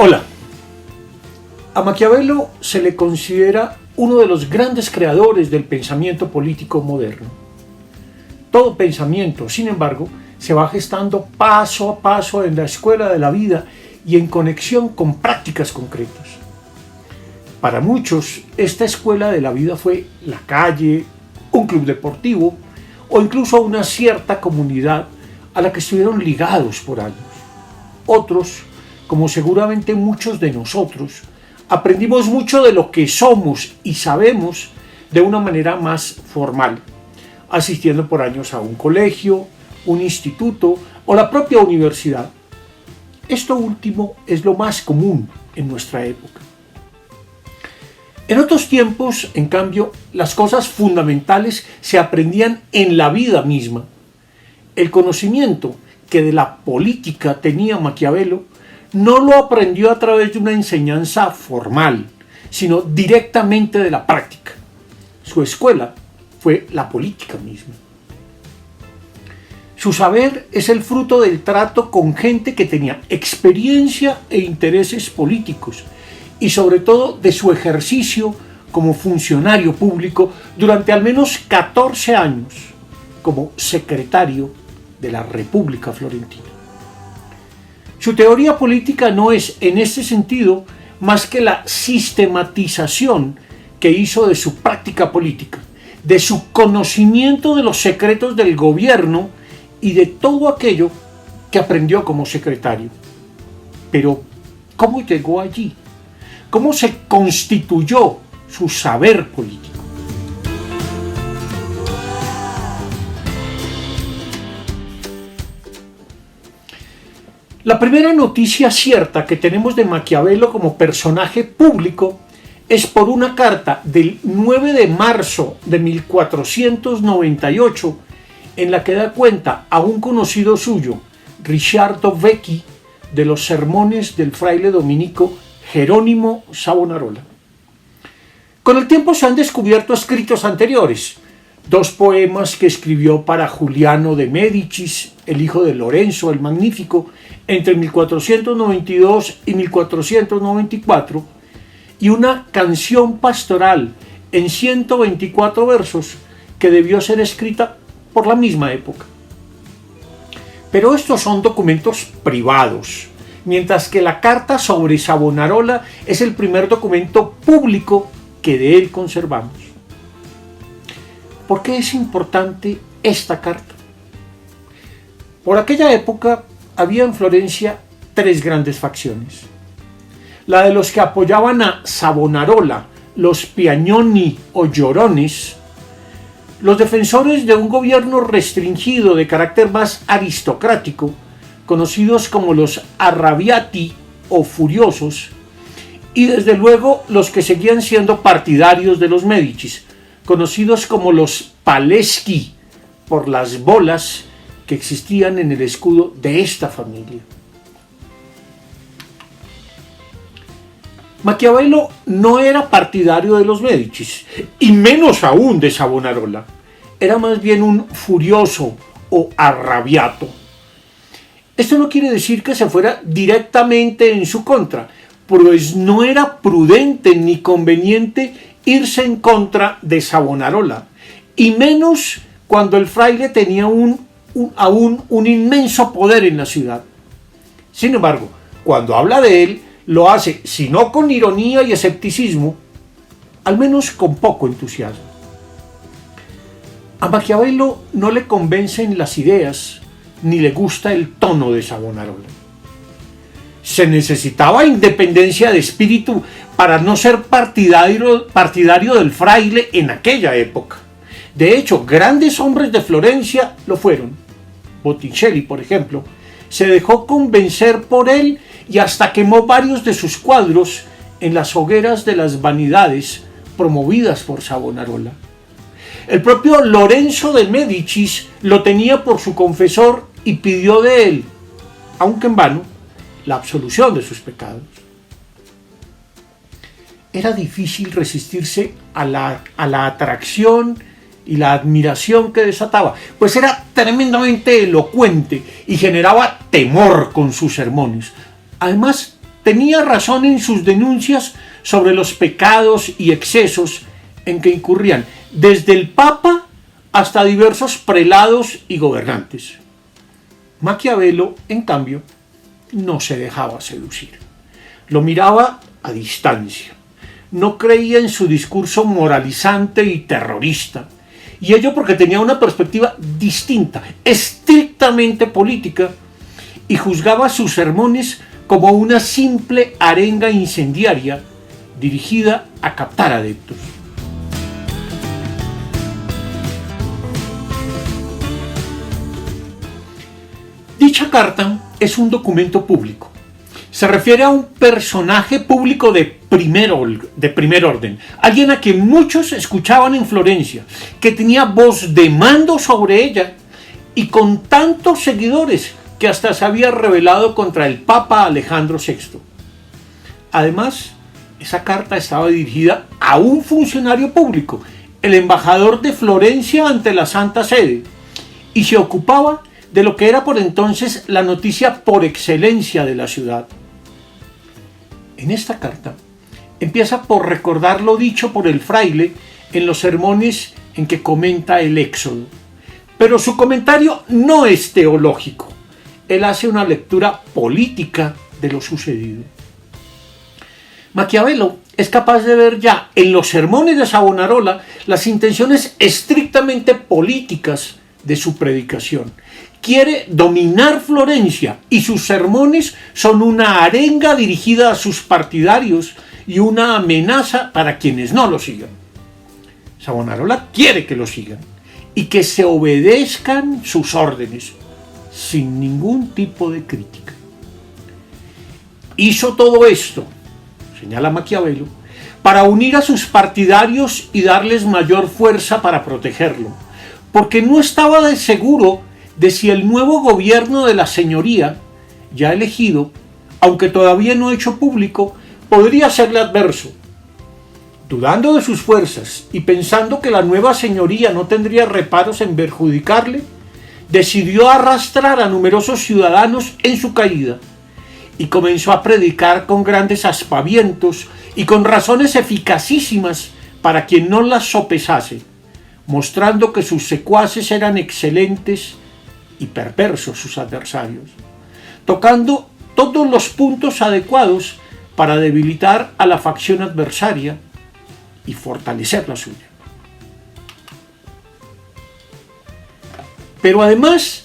Hola. A Maquiavelo se le considera uno de los grandes creadores del pensamiento político moderno. Todo pensamiento, sin embargo, se va gestando paso a paso en la escuela de la vida y en conexión con prácticas concretas. Para muchos, esta escuela de la vida fue la calle, un club deportivo o incluso una cierta comunidad a la que estuvieron ligados por años. Otros, como seguramente muchos de nosotros, aprendimos mucho de lo que somos y sabemos de una manera más formal, asistiendo por años a un colegio, un instituto o la propia universidad. Esto último es lo más común en nuestra época. En otros tiempos, en cambio, las cosas fundamentales se aprendían en la vida misma. El conocimiento que de la política tenía Maquiavelo no lo aprendió a través de una enseñanza formal, sino directamente de la práctica. Su escuela fue la política misma. Su saber es el fruto del trato con gente que tenía experiencia e intereses políticos y sobre todo de su ejercicio como funcionario público durante al menos 14 años como secretario de la República Florentina. Su teoría política no es, en este sentido, más que la sistematización que hizo de su práctica política, de su conocimiento de los secretos del gobierno y de todo aquello que aprendió como secretario. Pero, ¿cómo llegó allí? ¿Cómo se constituyó su saber político? La primera noticia cierta que tenemos de Maquiavelo como personaje público es por una carta del 9 de marzo de 1498 en la que da cuenta a un conocido suyo, Ricciardo Vecchi, de los sermones del fraile dominico Jerónimo Savonarola. Con el tiempo se han descubierto escritos anteriores, 2 poemas que escribió para Juliano de Médicis, el hijo de Lorenzo el Magnífico, entre 1492 y 1494, y una canción pastoral en 124 versos que debió ser escrita por la misma época. Pero estos son documentos privados, mientras que la carta sobre Savonarola es el primer documento público que de él conservamos. ¿Por qué es importante esta carta? Por aquella época había en Florencia 3 grandes facciones. La de los que apoyaban a Savonarola, los Piagnoni o Llorones, los defensores de un gobierno restringido de carácter más aristocrático, conocidos como los Arrabbiati o Furiosos, y desde luego los que seguían siendo partidarios de los Médicis, conocidos como los Paleschi, por las bolas que existían en el escudo de esta familia. Maquiavelo no era partidario de los Médicis, y menos aún de Savonarola. Era más bien un furioso o arrabbiato. Esto no quiere decir que se fuera directamente en su contra, pues no era prudente ni conveniente irse en contra de Savonarola, y menos cuando el fraile tenía aún un inmenso poder en la ciudad. Sin embargo, cuando habla de él, lo hace, si no con ironía y escepticismo, al menos con poco entusiasmo. A Maquiavelo no le convencen las ideas, ni le gusta el tono de Savonarola. Se necesitaba independencia de espíritu para no ser partidario del fraile en aquella época. De hecho, grandes hombres de Florencia lo fueron. Botticelli, por ejemplo, se dejó convencer por él y hasta quemó varios de sus cuadros en las hogueras de las vanidades promovidas por Savonarola. El propio Lorenzo de Médicis lo tenía por su confesor y pidió de él, aunque en vano, la absolución de sus pecados. Era difícil resistirse a la atracción y la admiración que desataba, pues era tremendamente elocuente y generaba temor con sus sermones. Además, tenía razón en sus denuncias sobre los pecados y excesos en que incurrían desde el Papa hasta diversos prelados y gobernantes. Maquiavelo, en cambio, no se dejaba seducir. Lo miraba a distancia. No creía en su discurso moralizante y terrorista, y ello porque tenía una perspectiva distinta, estrictamente política, y juzgaba sus sermones como una simple arenga incendiaria dirigida a captar adeptos. Dicha carta es un documento público. Se refiere a un personaje público de primer orden, alguien a quien muchos escuchaban en Florencia, que tenía voz de mando sobre ella y con tantos seguidores que hasta se había rebelado contra el Papa Alejandro VI. Además, esa carta estaba dirigida a un funcionario público, el embajador de Florencia ante la Santa Sede, y se ocupaba de lo que era por entonces la noticia por excelencia de la ciudad. En esta carta empieza por recordar lo dicho por el fraile en los sermones en que comenta el Éxodo, pero su comentario no es teológico. Él hace una lectura política de lo sucedido. Maquiavelo es capaz de ver ya en los sermones de Savonarola las intenciones estrictamente políticas de su predicación. Quiere dominar Florencia y sus sermones son una arenga dirigida a sus partidarios y una amenaza para quienes no lo sigan. Savonarola quiere que lo sigan y que se obedezcan sus órdenes sin ningún tipo de crítica. Hizo todo esto, señala Maquiavelo, para unir a sus partidarios y darles mayor fuerza para protegerlo, porque no estaba de seguro de si el nuevo gobierno de la señoría, ya elegido, aunque todavía no hecho público, podría serle adverso. Dudando de sus fuerzas y pensando que la nueva señoría no tendría reparos en perjudicarle, decidió arrastrar a numerosos ciudadanos en su caída y comenzó a predicar con grandes aspavientos y con razones eficacísimas para quien no las sopesase, mostrando que sus secuaces eran excelentes y perversos sus adversarios, tocando todos los puntos adecuados para debilitar a la facción adversaria y fortalecer la suya. Pero además,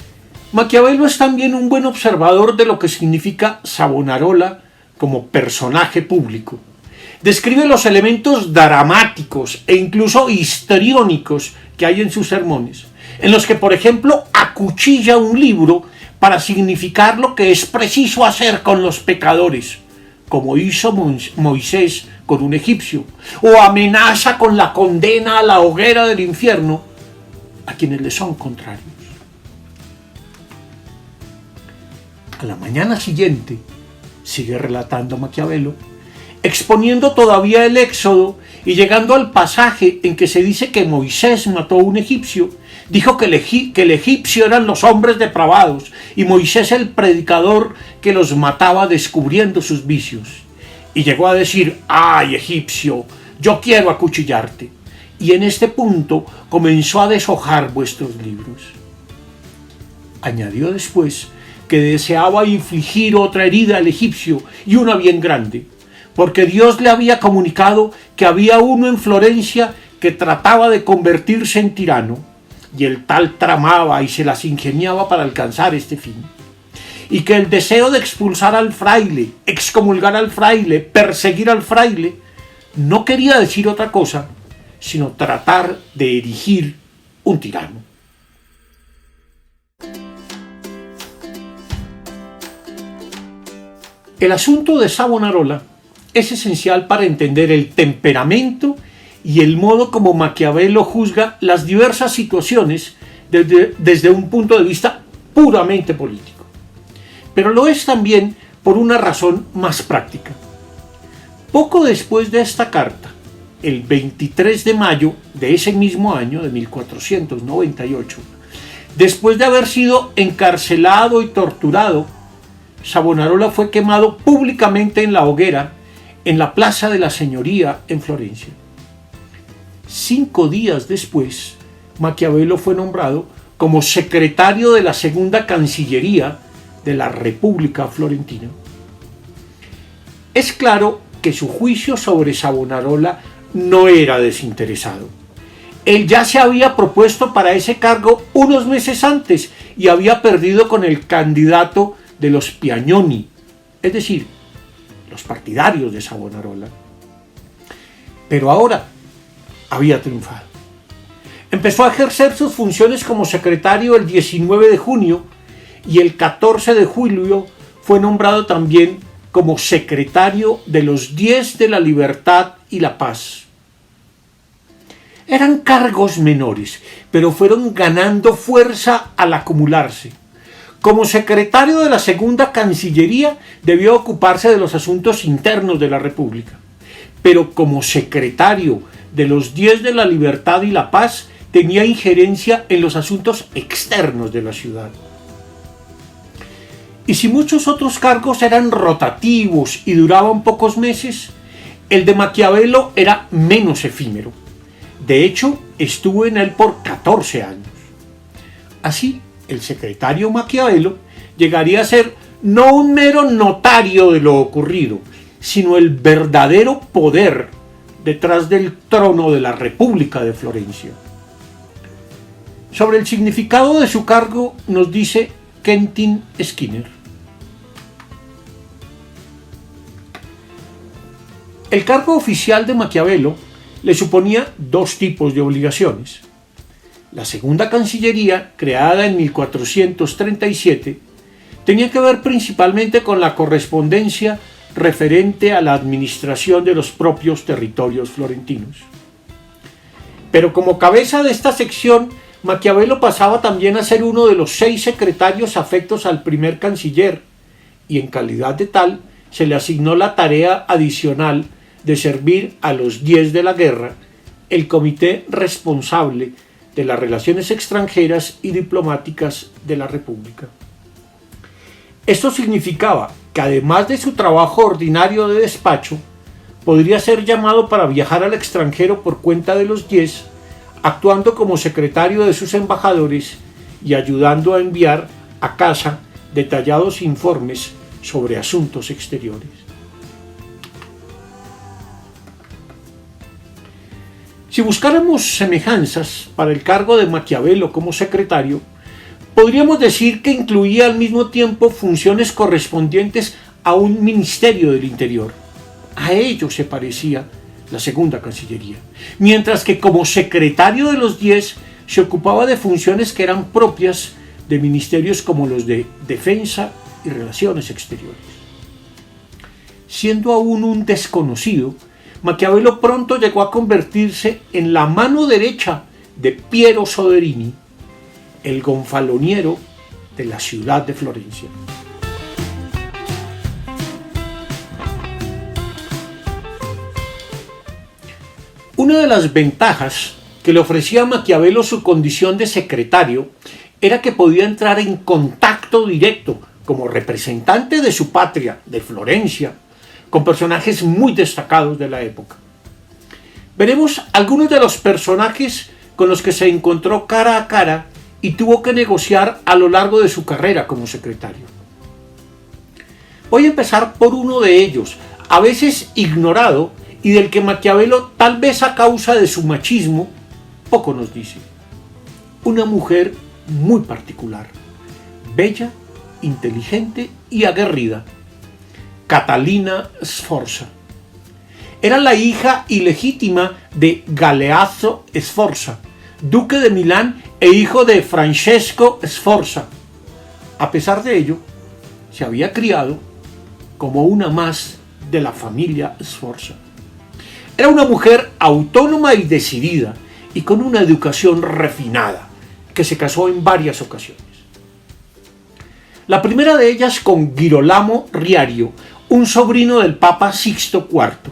Maquiavelo es también un buen observador de lo que significa Savonarola como personaje público. Describe los elementos dramáticos e incluso histriónicos que hay en sus sermones, en los que, por ejemplo, acuchilla un libro para significar lo que es preciso hacer con los pecadores, como hizo Moisés con un egipcio, o amenaza con la condena a la hoguera del infierno a quienes le son contrarios. A la mañana siguiente, sigue relatando Maquiavelo, exponiendo todavía el Éxodo y llegando al pasaje en que se dice que Moisés mató a un egipcio, dijo que el egipcio eran los hombres depravados y Moisés el predicador que los mataba descubriendo sus vicios. Y llegó a decir: ¡ay, egipcio, yo quiero acuchillarte! Y en este punto comenzó a deshojar vuestros libros. Añadió después que deseaba infligir otra herida al egipcio, y una bien grande, porque Dios le había comunicado que había uno en Florencia que trataba de convertirse en tirano, y el tal tramaba y se las ingeniaba para alcanzar este fin, y que el deseo de expulsar al fraile, excomulgar al fraile, perseguir al fraile, no quería decir otra cosa, sino tratar de erigir un tirano. El asunto de Savonarola es esencial para entender el temperamento y el modo como Maquiavelo juzga las diversas situaciones desde un punto de vista puramente político. Pero lo es también por una razón más práctica. Poco después de esta carta, el 23 de mayo de ese mismo año, de 1498, después de haber sido encarcelado y torturado, Savonarola fue quemado públicamente en la hoguera en la Plaza de la Señoría en Florencia. 5 días después, Maquiavelo fue nombrado como secretario de la Segunda Cancillería de la República Florentina. Es claro que su juicio sobre Savonarola no era desinteresado. Él ya se había propuesto para ese cargo unos meses antes y había perdido con el candidato de los Piagnoni, es decir, los partidarios de Savonarola. Pero ahora había triunfado. Empezó a ejercer sus funciones como secretario el 19 de junio y el 14 de julio fue nombrado también como secretario de los 10 de la Libertad y la Paz. Eran cargos menores, pero fueron ganando fuerza al acumularse. Como secretario de la Segunda Cancillería debió ocuparse de los asuntos internos de la República, pero como secretario de los 10 de la Libertad y la Paz tenía injerencia en los asuntos externos de la ciudad. Y si muchos otros cargos eran rotativos y duraban pocos meses, el de Maquiavelo era menos efímero. De hecho, estuvo en él por 14 años. Así, el secretario Maquiavelo llegaría a ser no un mero notario de lo ocurrido, sino el verdadero poder detrás del trono de la República de Florencia. Sobre el significado de su cargo nos dice Quentin Skinner. El cargo oficial de Maquiavelo le suponía 2 tipos de obligaciones. La Segunda Cancillería, creada en 1437, tenía que ver principalmente con la correspondencia referente a la administración de los propios territorios florentinos. Pero como cabeza de esta sección, Maquiavelo pasaba también a ser uno de los 6 secretarios afectos al primer canciller, y en calidad de tal se le asignó la tarea adicional de servir a los 10 de la guerra, el comité responsable de las relaciones extranjeras y diplomáticas de la República. Esto significaba que además de su trabajo ordinario de despacho, podría ser llamado para viajar al extranjero por cuenta de los 10, actuando como secretario de sus embajadores y ayudando a enviar a casa detallados informes sobre asuntos exteriores. Si buscáramos semejanzas para el cargo de Maquiavelo como secretario, podríamos decir que incluía al mismo tiempo funciones correspondientes a un ministerio del Interior. A ello se parecía la Segunda Cancillería, mientras que como secretario de los 10 se ocupaba de funciones que eran propias de ministerios como los de Defensa y Relaciones Exteriores. Siendo aún un desconocido, Maquiavelo pronto llegó a convertirse en la mano derecha de Piero Soderini, el gonfaloniero de la ciudad de Florencia. Una de las ventajas que le ofrecía a Maquiavelo su condición de secretario era que podía entrar en contacto directo como representante de su patria, de Florencia, con personajes muy destacados de la época. Veremos algunos de los personajes con los que se encontró cara a cara y tuvo que negociar a lo largo de su carrera como secretario. Voy a empezar por uno de ellos, a veces ignorado y del que Maquiavelo, tal vez a causa de su machismo, poco nos dice. Una mujer muy particular, bella, inteligente y aguerrida, Catalina Sforza. Era la hija ilegítima de Galeazzo Sforza, duque de Milán e hijo de Francesco Sforza. A pesar de ello, se había criado como una más de la familia Sforza. Era una mujer autónoma y decidida y con una educación refinada, que se casó en varias ocasiones. La primera de ellas con Girolamo Riario, un sobrino del Papa Sixto IV.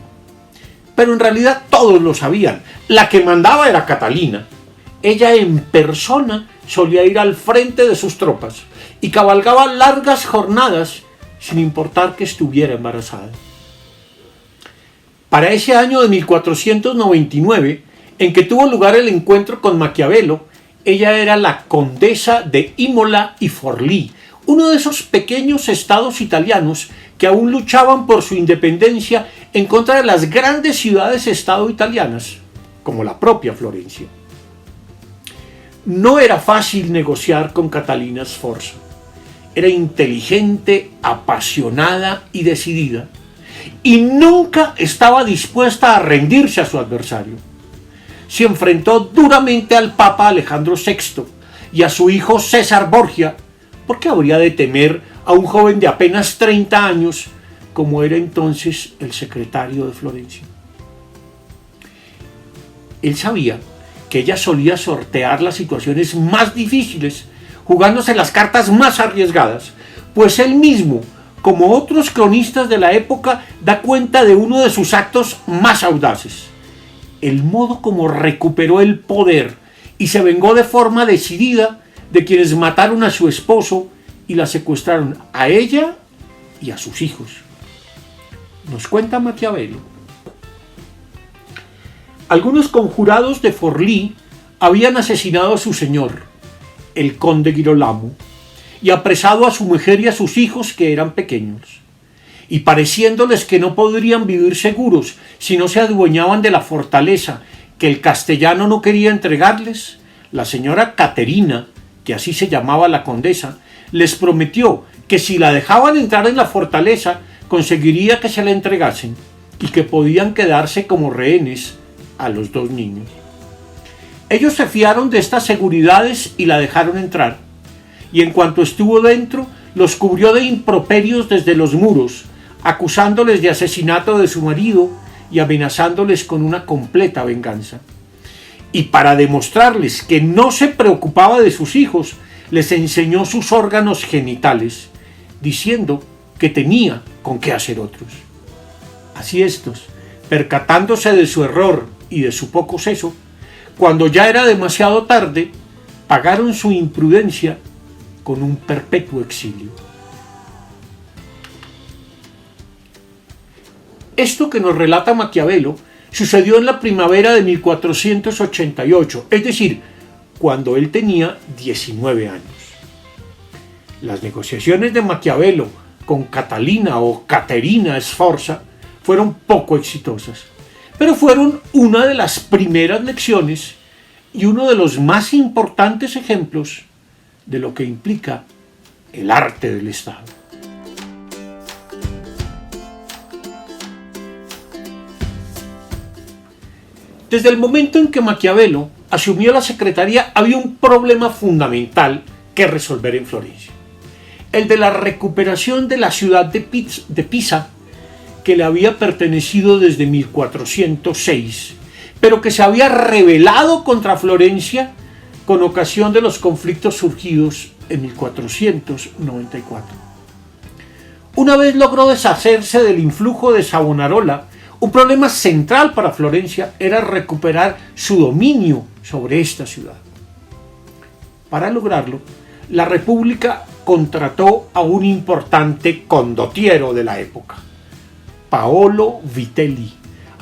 Pero en realidad todos lo sabían, la que mandaba era Catalina. Ella en persona solía ir al frente de sus tropas y cabalgaba largas jornadas sin importar que estuviera embarazada. Para ese año de 1499, en que tuvo lugar el encuentro con Maquiavelo, ella era la condesa de Imola y Forlì, uno de esos pequeños estados italianos que aún luchaban por su independencia en contra de las grandes ciudades-estado italianas, como la propia Florencia. No era fácil negociar con Catalina Sforza. Era inteligente, apasionada y decidida, y nunca estaba dispuesta a rendirse a su adversario. Se enfrentó duramente al Papa Alejandro VI y a su hijo César Borgia, porque habría de temer a un joven de apenas 30 años, como era entonces el secretario de Florencia. Él sabía que ella solía sortear las situaciones más difíciles, jugándose las cartas más arriesgadas, pues él mismo, como otros cronistas de la época, da cuenta de uno de sus actos más audaces: el modo como recuperó el poder y se vengó de forma decidida de quienes mataron a su esposo y la secuestraron a ella y a sus hijos. Nos cuenta Maquiavelo. Algunos conjurados de Forlì habían asesinado a su señor, el conde Girolamo, y apresado a su mujer y a sus hijos, que eran pequeños. Y pareciéndoles que no podrían vivir seguros si no se adueñaban de la fortaleza que el castellano no quería entregarles, la señora Caterina, que así se llamaba la condesa, les prometió que si la dejaban entrar en la fortaleza, conseguiría que se la entregasen y que podían quedarse como rehenes a los 2 niños. Ellos se fiaron de estas seguridades y la dejaron entrar, y en cuanto estuvo dentro, los cubrió de improperios desde los muros, acusándoles de asesinato de su marido y amenazándoles con una completa venganza. Y para demostrarles que no se preocupaba de sus hijos, les enseñó sus órganos genitales, diciendo que tenía con qué hacer otros. Así estos, percatándose de su error y de su poco seso, cuando ya era demasiado tarde, pagaron su imprudencia con un perpetuo exilio. Esto que nos relata Maquiavelo sucedió en la primavera de 1488, es decir, cuando él tenía 19 años. Las negociaciones de Maquiavelo con Catalina o Caterina Sforza fueron poco exitosas, pero fueron una de las primeras lecciones y uno de los más importantes ejemplos de lo que implica el arte del Estado. Desde el momento en que Maquiavelo asumió la secretaría, había un problema fundamental que resolver en Florencia: el de la recuperación de la ciudad de Pisa, que le había pertenecido desde 1406, pero que se había rebelado contra Florencia con ocasión de los conflictos surgidos en 1494. Una vez logró deshacerse del influjo de Savonarola, un problema central para Florencia era recuperar su dominio sobre esta ciudad. Para lograrlo, la República contrató a un importante condottiero de la época, Paolo Vitelli,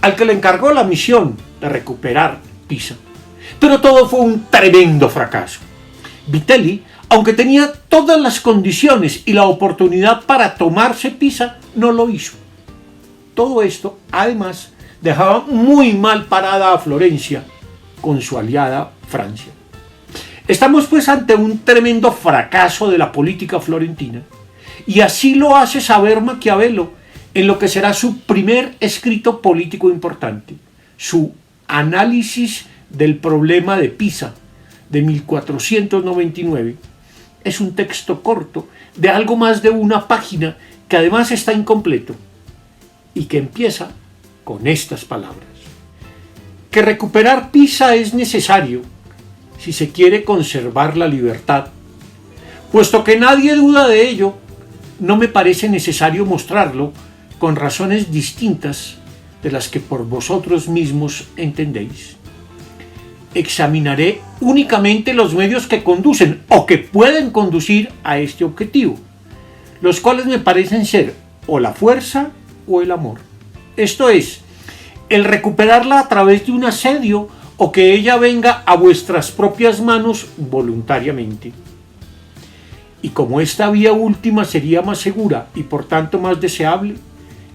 al que le encargó la misión de recuperar Pisa. Pero todo fue un tremendo fracaso. Vitelli, aunque tenía todas las condiciones y la oportunidad para tomarse Pisa, no lo hizo. Todo esto, además, dejaba muy mal parada a Florencia con su aliada Francia. Estamos pues ante un tremendo fracaso de la política florentina, y así lo hace saber Maquiavelo en lo que será su primer escrito político importante, su Análisis del problema de Pisa, de 1499. Es un texto corto de algo más de una página, que además está incompleto y que empieza con estas palabras: que recuperar Pisa es necesario si se quiere conservar la libertad. Puesto que nadie duda de ello, no me parece necesario mostrarlo con razones distintas de las que por vosotros mismos entendéis. Examinaré únicamente los medios que conducen o que pueden conducir a este objetivo, los cuales me parecen ser o la fuerza o el amor. Esto es, el recuperarla a través de un asedio o que ella venga a vuestras propias manos voluntariamente. Y como esta vía última sería más segura y por tanto más deseable,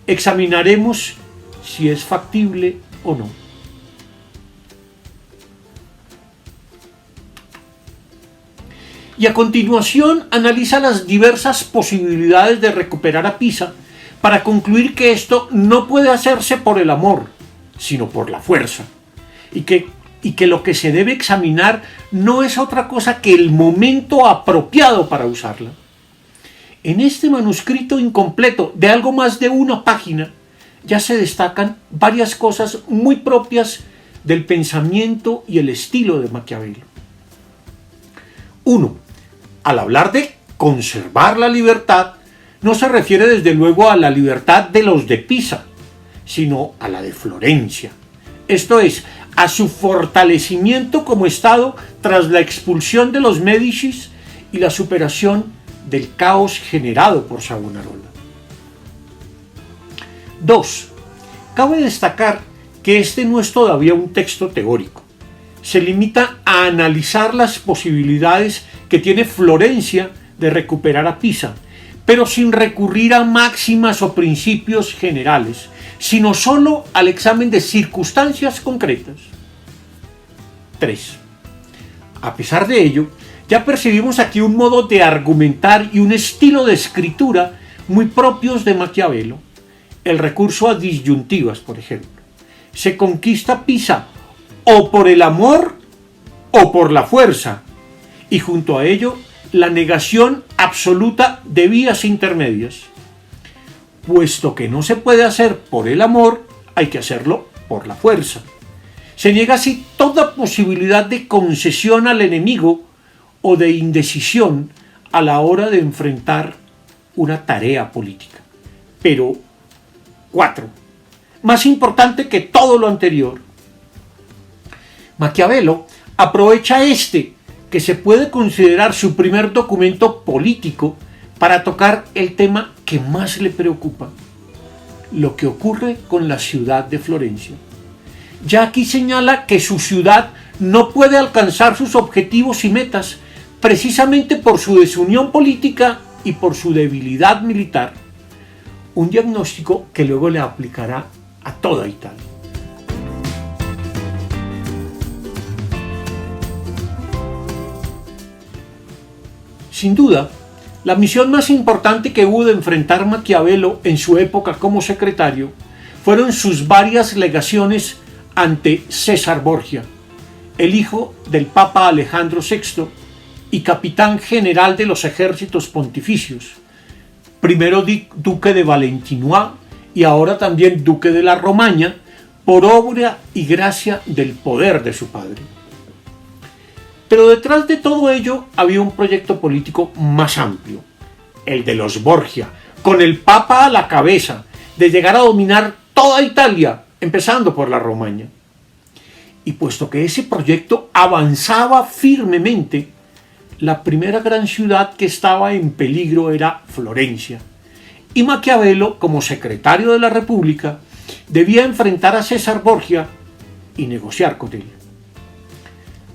examinaremos si es factible o no. Y a continuación analiza las diversas posibilidades de recuperar a Pisa para concluir que esto no puede hacerse por el amor, sino por la fuerza, y que lo que se debe examinar no es otra cosa que el momento apropiado para usarla. En este manuscrito incompleto de algo más de una página ya se destacan varias cosas muy propias del pensamiento y el estilo de Maquiavelo. 1. Al hablar de conservar la libertad, no se refiere desde luego a la libertad de los de Pisa, sino a la de Florencia. Esto es, a su fortalecimiento como Estado tras la expulsión de los Médicis y la superación del caos generado por Savonarola. 2. Cabe destacar que este no es todavía un texto teórico. Se limita a analizar las posibilidades que tiene Florencia de recuperar a Pisa, pero sin recurrir a máximas o principios generales, sino solo al examen de circunstancias concretas. 3. A pesar de ello, ya percibimos aquí un modo de argumentar y un estilo de escritura muy propios de Maquiavelo. El recurso a disyuntivas, por ejemplo. Se conquista Pisa o por el amor o por la fuerza, y junto a ello la negación absoluta de vías intermedias. Puesto que no se puede hacer por el amor, hay que hacerlo por la fuerza. Se niega así toda posibilidad de concesión al enemigo o de indecisión a la hora de enfrentar una tarea política. Pero 4. Más importante que todo lo anterior, Maquiavelo aprovecha que se puede considerar su primer documento político para tocar el tema que más le preocupa, lo que ocurre con la ciudad de Florencia. Ya aquí señala que su ciudad no puede alcanzar sus objetivos y metas precisamente por su desunión política y por su debilidad militar, un diagnóstico que luego le aplicará a toda Italia. Sin duda, la misión más importante que hubo de enfrentar Maquiavelo en su época como secretario fueron sus varias legaciones ante César Borgia, el hijo del Papa Alejandro VI y capitán general de los ejércitos pontificios, primero duque de Valentinois y ahora también duque de la Romaña, por obra y gracia del poder de su padre. Pero detrás de todo ello había un proyecto político más amplio, el de los Borgia, con el Papa a la cabeza, de llegar a dominar toda Italia, empezando por la Romaña. Y puesto que ese proyecto avanzaba firmemente, la primera gran ciudad que estaba en peligro era Florencia, y Maquiavelo, como secretario de la República, debía enfrentar a César Borgia y negociar con él.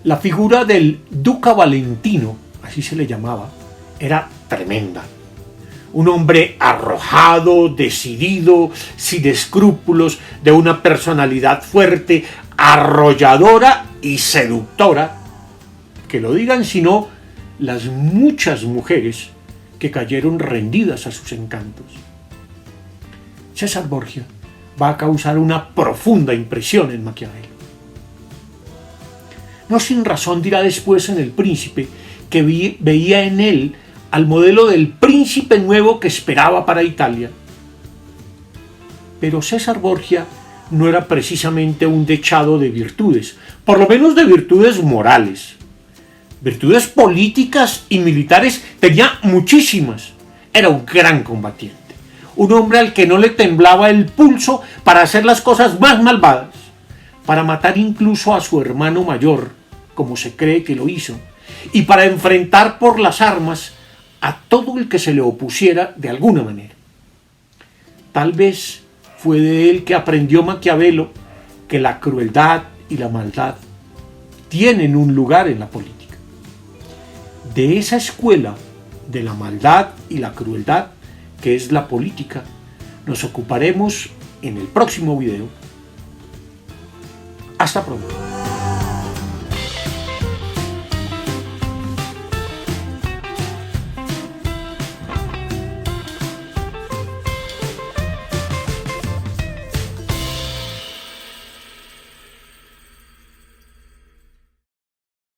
La figura del Duca Valentino, así se le llamaba, era tremenda. Un hombre arrojado, decidido, sin escrúpulos, de una personalidad fuerte, arrolladora y seductora, que lo digan sino las muchas mujeres que cayeron rendidas a sus encantos. César Borgia va a causar una profunda impresión en Maquiavelo. No sin razón dirá después en El Príncipe que veía en él al modelo del príncipe nuevo que esperaba para Italia. Pero César Borgia no era precisamente un dechado de virtudes, por lo menos de virtudes morales. Virtudes políticas y militares tenía muchísimas. Era un gran combatiente, un hombre al que no le temblaba el pulso para hacer las cosas más malvadas, para matar incluso a su hermano mayor, como se cree que lo hizo, y para enfrentar por las armas a todo el que se le opusiera de alguna manera. Tal vez fue de él que aprendió Maquiavelo que la crueldad y la maldad tienen un lugar en la política. De esa escuela de la maldad y la crueldad que es la política, nos ocuparemos en el próximo video. Hasta pronto.